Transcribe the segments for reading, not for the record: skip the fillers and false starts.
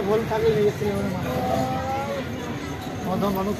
ভুল থাকলে মানুষ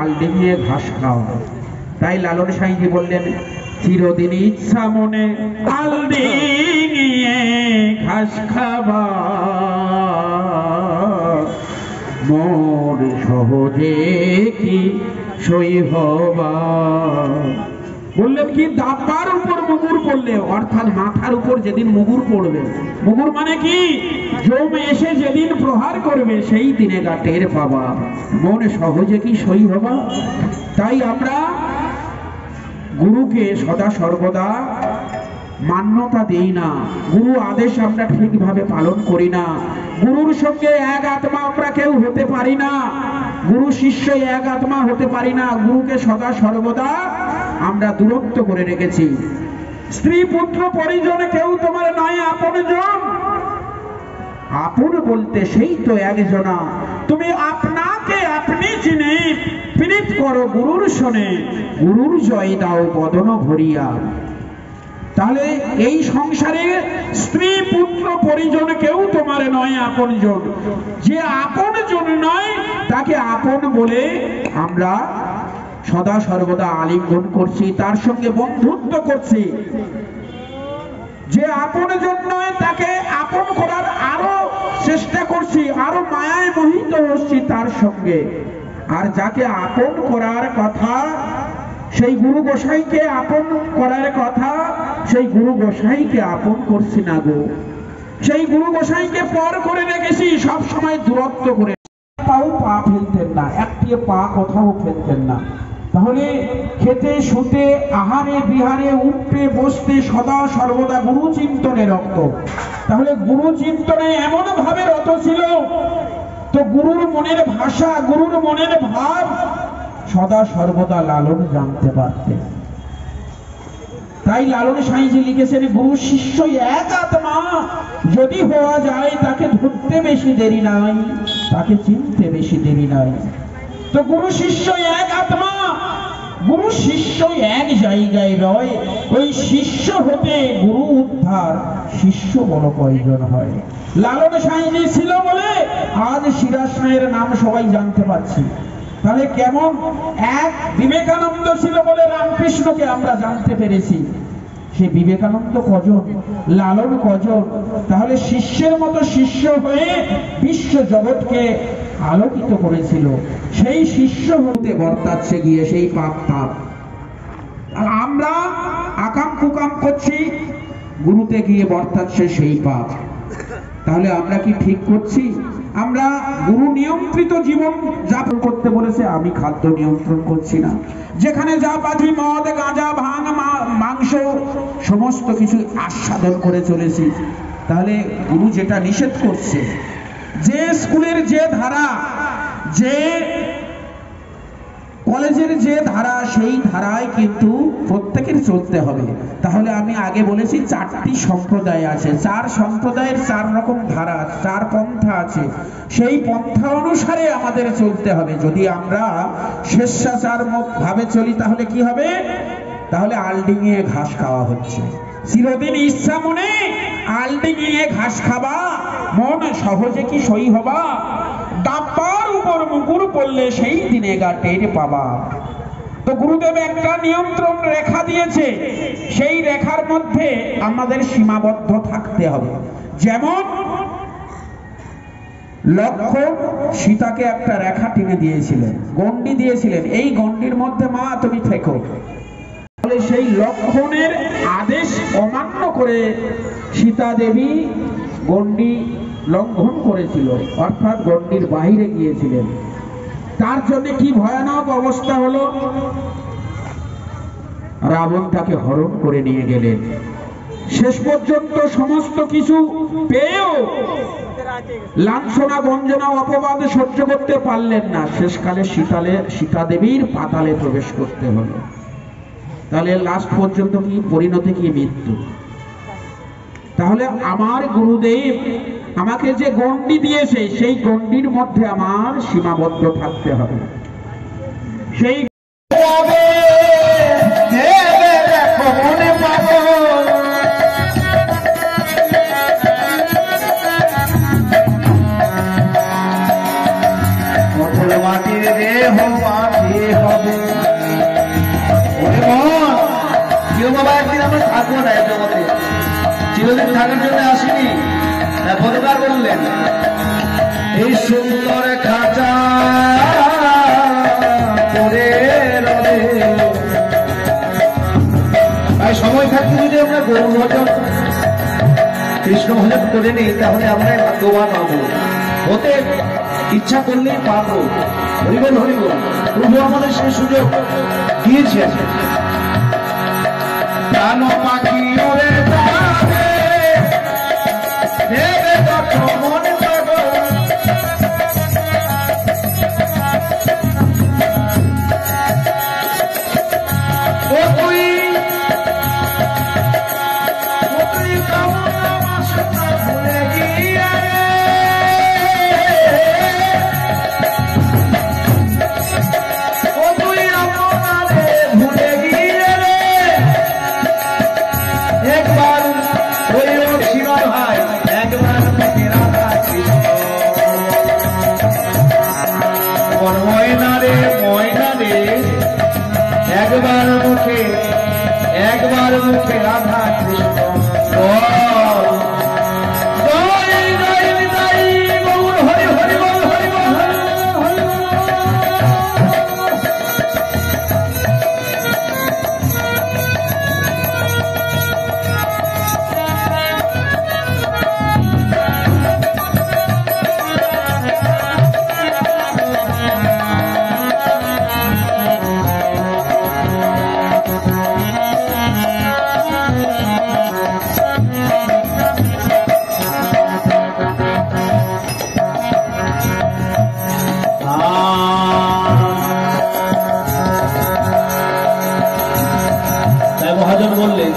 আল ডিঙিয়ে ঘাস খাওয়া। তাই লালন সাঁইজি বললেন, চিরদিন ইচ্ছা মনে আল ডিঙিয়ে ঘাস খাবা, মোর সহজে কি সই হবা। বললেন কি, দাপার উপর মুগুর পড়লে, অর্থাৎ মাথার উপর যেদিন মুগুর পড়বে, মুগুর মানে কি, জম এসে যেদিন প্রহার করবে সেই দিনে গা টের পাবা, মন সহজে কি সই হবা। তাই আমরা গুরুকে সদা সর্বদা মান্যতা দেই না, গুরু আদেশ আমরা ঠিকভাবে পালন করি না, গুরুর সঙ্গে এক আত্মা আমরা কেউ হতে পারি না, গুরু শিষ্য এক আত্মা হতে পারি না, গুরুকে সদা সর্বদা আমরা দূরত্ব করে রেখেছি। স্ত্রী পুত্র পরিজন কেউ তোমার নয় আপনজন, আপন বলতে সেই তো একজনা, তুমি আপনাকে আপনি চিনে প্রীত করো গুরুর শোনে, গুরুর জয় দাও বদন ভরিয়া। তাহলে এই সংসারে স্ত্রী পুত্র পরিজন কেউ তোমার নয় আপনজন, যে আপনজন নয় তাকে আপন বলে আমরা সদা সর্বদা আলিঙ্গন করছি, তার সঙ্গে বন্ধুত্ব করছি। যে আপনজন নয় তাকে আপন করার আরো চেষ্টা করছি, আরো মায়ায় মোহিত হচ্ছি তার সঙ্গে। আর যাকে আপন করার কথা, সেই গুরু গোসাইকে আপন করার কথা, সেই গুরু গোসাইকে আপন করছি না গো। সেই গুরু গোসাইকে পর করে রেখেছি, সব সময় দূরত্ব করে। পাও পা ফেলতেন না, একটি পা কোথাও ফেলতেন না। তাহলে খেতে শুতে আহারে বিহারে উঠতে বসতে সদা সর্বদা গুরু চিন্তনে রক্ত। তাহলে গুরু চিন্তনে এমন ভাবে রত ছিল, তো গুরুর মনের ভাষা, গুরুর মনের ভাব সদা সর্বদা লালন জানতে পারতেন। তাই লালন সাঁইজি লিখেছেন, গুরু শিষ্য এক আত্মা যদি হওয়া যায়, তাকে ধরতে বেশি দেরি নাই, তাকে চিনতে বেশি দেরি নাই। তো গুরু শিষ্য এক আত্মা, গুরু শিষ্য এক জায়গায় রয়, ওই শিষ্য হতে গুরু উদ্ধার, শিষ্য বড় কয়জন হয়। লালন সাঁইজি ছিল বলে আজ সিরাজ সাঁয়ের নাম সবাই জানতে পারছি। তাহলে কেমন এক বিবেকানন্দ ছিল বলে রামকৃষ্ণকে আমরা জানতে পেরেছি। সে বিবেকানন্দ কজন, লালন কজন? তাহলে শিষ্যের মতো শিষ্য হয়ে বিশ্ব জগৎকে আলোকিত করেছিল। সেই শিষ্য হতে বর্তাচ্ছে গিয়ে সেই পাপ তাপ। আর আমরা আকাম কুকাম করছি, গুরুতে গিয়ে বর্তাচ্ছে সেই পাপ। তাহলে আমরা কি ঠিক করছি? আমরা গুরু নিয়ন্ত্রিত জীবন যাপন করতে বলেছে, আমি খাদ্য নিয়ন্ত্রণ করছি না। যেখানে যা পাচ্ছি মদ গাঁজা ভাঙ মাংস সমস্ত কিছু আস্বাদন করে চলেছি। তাহলে গুরু যেটা নিষেধ করছে, যে স্কুলের যে ধারা, যে কলেজের যে ধারা, সেই ধারায় কিন্তু প্রত্যেকের চলতে হবে। তাহলে আমি আগে বলেছি চারটি সম্প্রদায় আছে, চার সম্প্রদায়ের চার রকম ধারা, চার পন্থা আছে। সেই পন্থা অনুসারে আমাদের চলতে হবে। যদি আমরা স্বেচ্ছাচার ভাবে চলি তাহলে কি হবে? তাহলে আলডিঙিয়ে ঘাস খাওয়া হচ্ছে। চিরদিন ইচ্ছা মনে আলডিঙিয়ে ঘাস খাবা, মন সহজে কি সই হবা? ডাব্বার উপর মুকুর পড়লে সেই দিনে গা টের পাবা। তো গুরুদেব একটা নিয়ন্ত্রণ রেখা দিয়েছে, সেই রেখার মধ্যে আমাদের সীমাবদ্ধ থাকতে হবে। যেমন লক্ষ্মণ সীতাকে একটা রেখা টেনে দিয়েছিলেন, গণ্ডি দিয়েছিলেন, এই গণ্ডির মধ্যে মা তুমি থেকো। তাহলে সেই লক্ষ্মণের আদেশ অমান্য করে সীতা দেবী গণ্ডি লঙ্ঘন করেছিল, অর্থাৎ গণ্ডির বাহিরে গিয়েছিলেন। তার জন্য কি ভয়ানক অবস্থা হলো, রাবণ তাকে হরণ করে নিয়ে গেলেন। শেষ পর্যন্ত সমস্ত কিছু পেয়েও লাঞ্ছনা গঞ্জনা অপবাদ সহ্য করতে পারলেন না। শেষকালে সীতা দেবীর পাতালে প্রবেশ করতে হলো। তাহলে লাস্ট পর্যন্ত কি পরিণতি, কি মৃত্যু। তাহলে আমার গুরুদেব আমাকে যে গণ্ডি দিয়েছে, সেই গণ্ডির মধ্যে আমার সীমাবদ্ধ থাকতে হবে। সেই মাটির দেহ মাটি হবে। বাবা একদিন আমরা থাকবো না, জগতে চিরদিন থাকার জন্য আসিনি, প্রতিকার করলেন এই সুন্দর খাঁচা করে রবে। তাই সময় থাকতে যদি আমরা গরু ভজন কৃষ্ণ ভজন করে নিই, তাহলে আমরা ভাগ্যবান হব। হতে ইচ্ছা করলেই পাবো। হরিবল হরিবল, প্রভু আমাদের সে সুযোগ দিয়েছেন। প্রাণ পাখি ওরে একবার মুখে রাধা কৃষ্ণ বল। জয় জয় জয় গৌর হরি হরি বল হরি বল হরি বল হরি বল। মহাজন বললেন,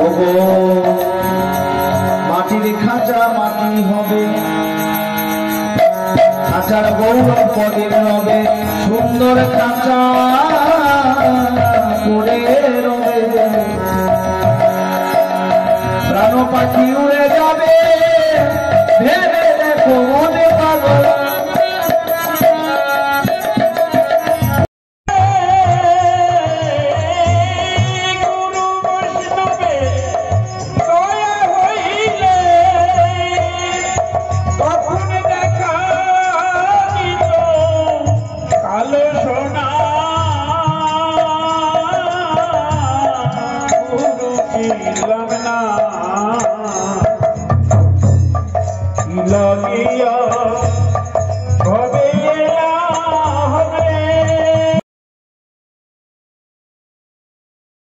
ওগো মাটির খাঁচা মাটি হবে, খাঁচার গৌরব পদের রবে, সুন্দর খাঁচা পড়ে রবে, প্রাণ পাখি উড়ে যাবে, ভেবে দেখো মনে পাগল। लगना